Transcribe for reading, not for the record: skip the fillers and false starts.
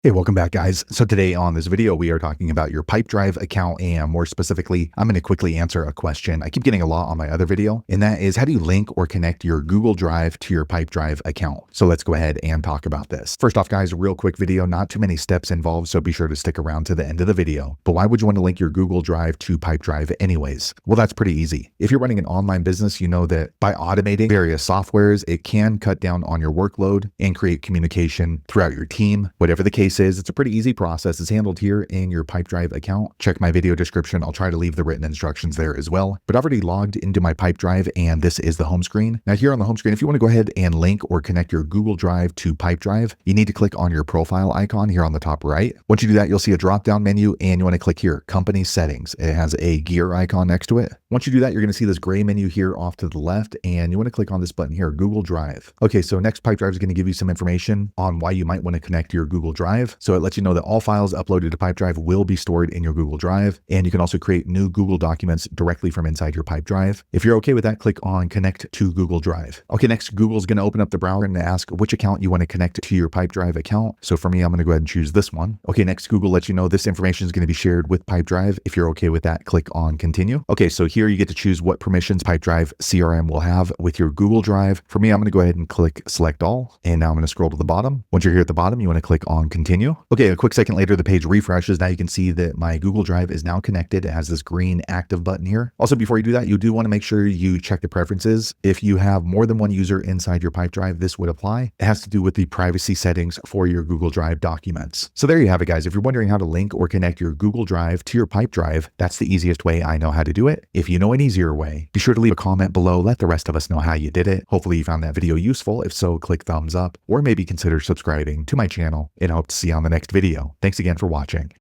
Hey, welcome back, guys. So today on this video, we are talking about your Pipedrive account, and more specifically, I'm going to quickly answer a question I keep getting a lot on my other video, and that is, how do you link or connect your Google Drive to your Pipedrive account? So let's go ahead and talk about this. First off, guys, real quick video, not too many steps involved, so be sure to stick around to the end of the video. But why would you want to link your Google Drive to Pipedrive anyways? Well, that's pretty easy. If you're running an online business, you know that by automating various softwares, it can cut down on your workload and create communication throughout your team. Whatever the case is, it's a pretty easy process. It's handled here in your Pipedrive account. Check my video description. I'll try to leave the written instructions there as well. But I've already logged into my Pipedrive, and this is the home screen. Now here on the home screen, if you want to go ahead and link or connect your Google Drive to Pipedrive, you need to click on your profile icon here on the top right. Once you do that, you'll see a drop-down menu, and you want to click here, Company Settings. It has a gear icon next to it. Once you do that, you're going to see this gray menu here off to the left, and you want to click on this button here, Google Drive. Okay, so next Pipedrive is going to give you some information on why you might want to connect to your Google Drive. So it lets you know that all files uploaded to Pipedrive will be stored in your Google Drive, and you can also create new Google documents directly from inside your Pipedrive. If you're okay with that, click on Connect to Google Drive. Okay, next, Google's going to open up the browser and ask which account you want to connect to your Pipedrive account. So for me, I'm going to go ahead and choose this one. Okay, next, Google lets you know this information is going to be shared with Pipedrive. If you're okay with that, click on Continue. Okay, so here you get to choose what permissions Pipedrive CRM will have with your Google Drive. For me, I'm going to go ahead and click Select All, and now I'm going to scroll to the bottom. Once you're here at the bottom, you want to click on Continue. Okay, a quick second later, the page refreshes. Now you can see that my Google Drive is now connected. It has this green active button here. Also, before you do that, you do want to make sure you check the preferences. If you have more than one user inside your Pipedrive, this would apply. It has to do with the privacy settings for your Google Drive documents. So there you have it, guys. If you're wondering how to link or connect your Google Drive to your Pipedrive, that's the easiest way I know how to do it. If you know an easier way, be sure to leave a comment below. Let the rest of us know how you did it. Hopefully you found that video useful. If so, click thumbs up, or maybe consider subscribing to my channel, and I hope to see you on the next video. Thanks again for watching.